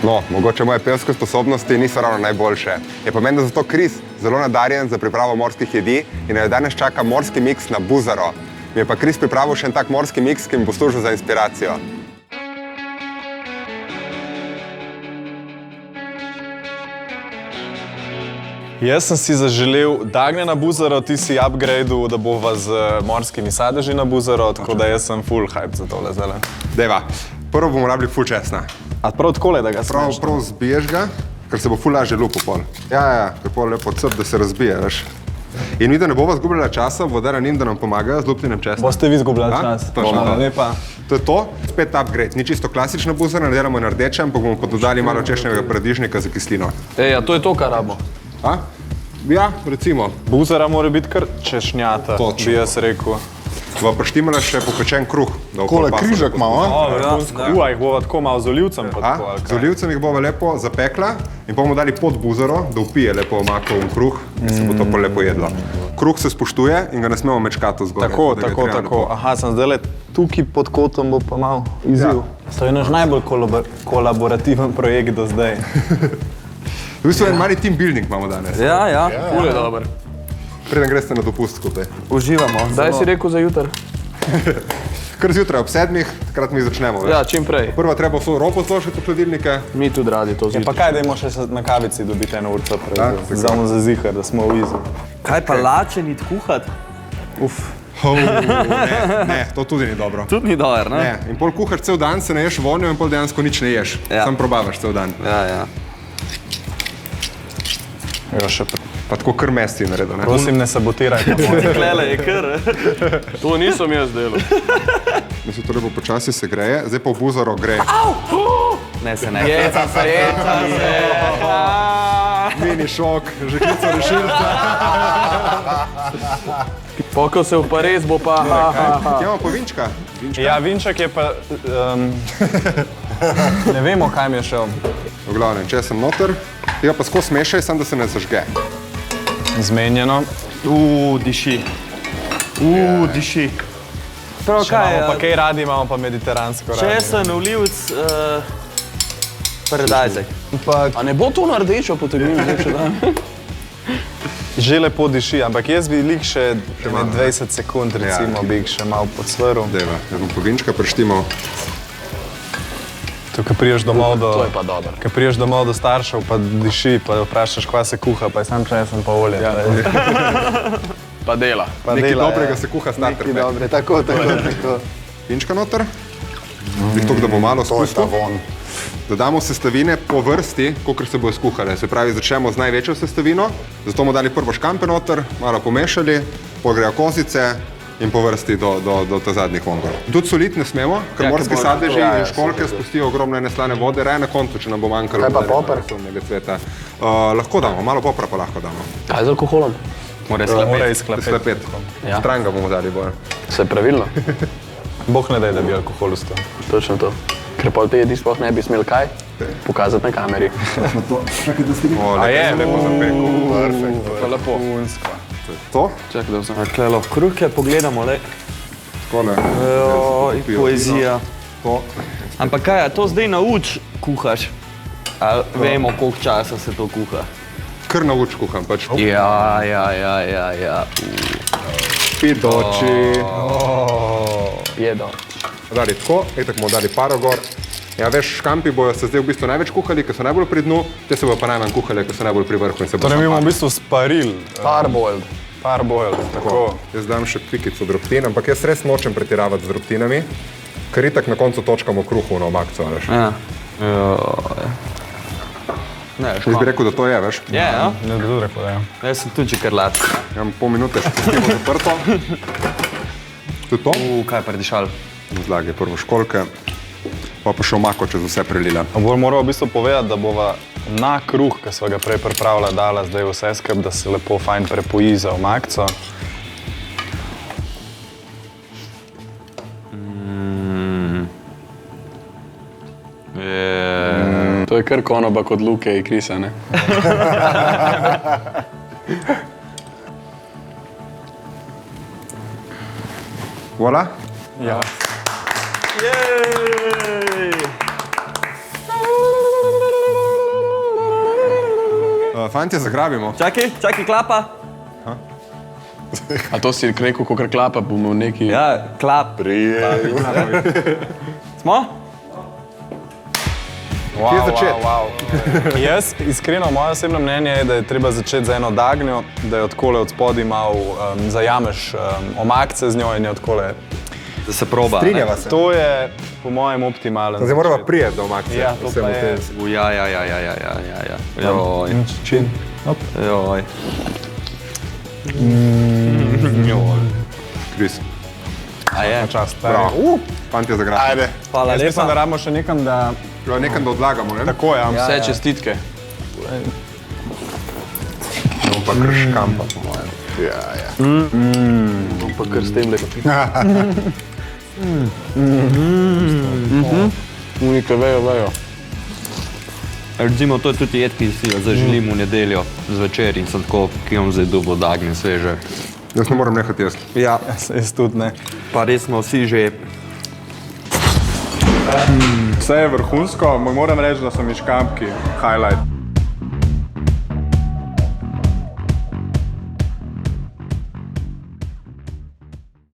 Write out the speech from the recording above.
No, mogoče moje pevske sposobnosti niso ravno najboljše. Je pa meni zato Kris zelo nadarjen za pripravo morskih jedi in jo danes čaka morski miks na buzaro. Mi je pa Kris pripravil še en tak morski miks, ki mi bo služil za inspiracijo. Jaz sem si zaželel dagnje na buzaro, ti si upgradel, da bova z morskimi sadeži na buzaro, tako da jaz sem full hype za tole zdaj. Deva, prvo bomo rabili full česna. A prav takole, da ga smeš? Prav zbiješ ga, ker se bo full lažje lupo pol. Ja, ker pol lepo cep, da se razbije, veš. In mi, da ne bova zgubljala časa, vodara njim, da nam pomagajo z lupnjenem česna. Boste vi zgubljali čas? Točno. Lepa. To je to, spet upgrade. Ni čisto klasična buzara, ne delamo na rdeče, ampak bomo pa dodali malo češnjevega paradižnika za kislino. A to je to, kar rabimo. A? Ja, recimo. Buzara mora biti kar češnjata, bi jaz rekel. Bova prištimala še popečen kruh. Kole križak malo, Jih bova tako malo z olivcem pa tako. Z olivcem jih bova lepo zapekla in bomo dali pod buzaro, da vpije lepo makovom kruh in se bo to pol lepo jedlo. Kruh se spoštuje in ga ne smemo mečkati zgoraj. Tako. Aha, sem zdaj tukaj pod kotom bo pa malo izziv. To je naš najbolj kolaborativen projekt do zdaj. V bistvu en mali team building imamo danes. Ja, ful je dober. Preden greste na dopust skupaj. Uživamo. Daj si rekel za jutr? Kar zjutraj ob 7, takrat mi začnemo. Ja, čim prej. Prvo treba vso robo zložiti v hladilnike. Mi tudi radi to zjutraj. Pa kaj, dajmo še na kavici dobiti eno urco prej, samo za zihar, da smo v izu. Kaj pa lačenit kuhat? Ne, to tudi ni dobro. Tudi ni dober, ne? Ne, in pol kuhaš cel dan, se ne ješ vonjo in pol dejansko nič ne ješ. Sam probavaš cel dan. Ja. Pa tako kar mesti naredil, ne? Prosim, ne sabotiraj. Klele je kar. To nisem jaz delal. Mislim, to lepo počasi se greje, zdaj pa v buzaro gre. Ne se ne. Jeca se. Mini šok, že klico rešilca. Pokal se v Pariz bo pa... Imamo pa vinčka. Ja, vinček je pa... Ne vemo, kaj mi je šel. V glavnem, če sem noter, tega pa skozi smešaj, sam da se ne zažge. Zmenjeno. Diši. Diši. Prav Če imamo pa kaj radi, imamo pa mediteransko radi. Česen, olivc, paradajzek. A ne bo to na rdečo potegnil zdaj še dan? Že lepo diši, ampak jaz bi lik še 20 sekund, recimo, bi jih še malo podsvrl. Deva, jaz bom pa vinčka preštimal. To, ko priješ domov do... To je pa dobro. Ko priješ domov do staršev, pa diši, pa vprašaš, kva se kuha, pa je sam česen pa olje. Pa dela. Nekaj dobrega se kuha starter. Nekaj dobre, tako. Vinčka noter. Tako, da bo malo spustil. Dodamo sestavine po vrsti, kolikor se bojo skuhale. Se pravi, začnemo z največjo sestavino, zato bomo dali prvo škampe noter, malo pomešali, pogrejo kozice in po vrsti do ta zadnjih vongor. Tudi soliti ne smemo, ker morski sadeži in školjke spustijo ogromno neslane vode, raje na koncu, če nam bo manjkalo. Kaj pa poper? Lahko damo, malo popra pa lahko damo. Kaj z alkoholom? Mora izklapeti. Stran ga bomo dali bolj. Se je pravilno. Bog ne daj, da bi alkohol ustal. Točno to. Ker pol te jedi sploh ne bi smel kaj pokazati na kameri. A je, lepo zapekel. Perfekt. Pa lepo. To? Čakaj, da vzem. Klelo, kruhke pogledamo, le. Takole. Poezija. To. Ampak kaj, a to zdaj nauč kuhaš? Ali vemo, koliko časa se to kuha? Kar nauč kuham, pač. Ja. Pidoči. Jedo. Dali tako, etak bomo dali paro gor. Ja, veš, škampi bojo se zdaj v bistvu največ kuhali, ker so najbolj pri dnu, te se bojo pa najmanj kuhali, ker so najbolj pri vrhu in se bo Torej mi bomo v bistvu sparil. Parboiled. Parboiled, tako. Jaz dam še pikico drobtin, ampak jaz res nočem pretiravati z drobtinami, ker itak na koncu točkamo kruhu na omakco, veš. Ja. Jaz bi rekel, da to je, veš. Je, ja? Ne bi tudi rekel, da je. Jaz sem tudi že kar lat. Imam pol minute, še pustimo zaprto. To je to. Kaj je predišal? Zlagaj prvo školjke, pa še omako čez vse prelila. Bolj moral v bistvu povedati, da bova na kruh, ki sva ga prej pripravila, dala zdaj vse skup, da se lepo fajn prepoji za omakco. To je kar konobak od Luke in Krisa, ne? Voilà. Ja. Jej! Fantje, zagrabimo. Čakaj, klapa. A to si rekel, ko klapa, bomo neki... Ja, klap. Smo? Kje začeti? Jaz, iskreno, moje osebno mnenje je, da je treba začeti z eno dagnjo, da jo takole od spodaj malo zajameš omakce z njo in jo takole. Da se proba. Strinjava se. To je po mojem optimalen. Zdaj moramo prijeti do omakce. Ja, to pa je. Ja. Joj. Čin. Joj. Kris. A je? Čast. Bravo. Fantje, zagrabimo. Ajde. Hvala Jaz mislim, da lepa. rabimo še nekam, da... Nekam da odlagamo, ne? Tako je, Vse čestitke. Pa kar škampa, po mojem. Pa kar s tem lepo. Unike vejo. Recimo, to je tudi jed, ki si jo zaželim v nedeljo zvečer in sem tako, ki imam zdaj dobo dagnje sveže. Jaz ne moram nehati jesti. Ja, jaz tudi ne. pa res smo vsi že... Vse je vrhunsko, moram reči, da so mi škampki highlight.